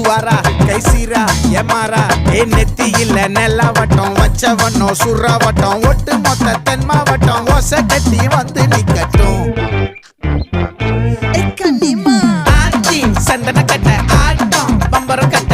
பூவாரா கைசீரா ஏமாறா நெத்தி இல்ல நெல்லாவட்டம் வச்சவனோ சுறாவட்டம் ஒட்டு மொத்த தென் மாவட்டம் ஓசை கட்டி வந்து நிக்கட்டும். சந்தன கட்ட ஆட்டம் பம்பரம் கட்ட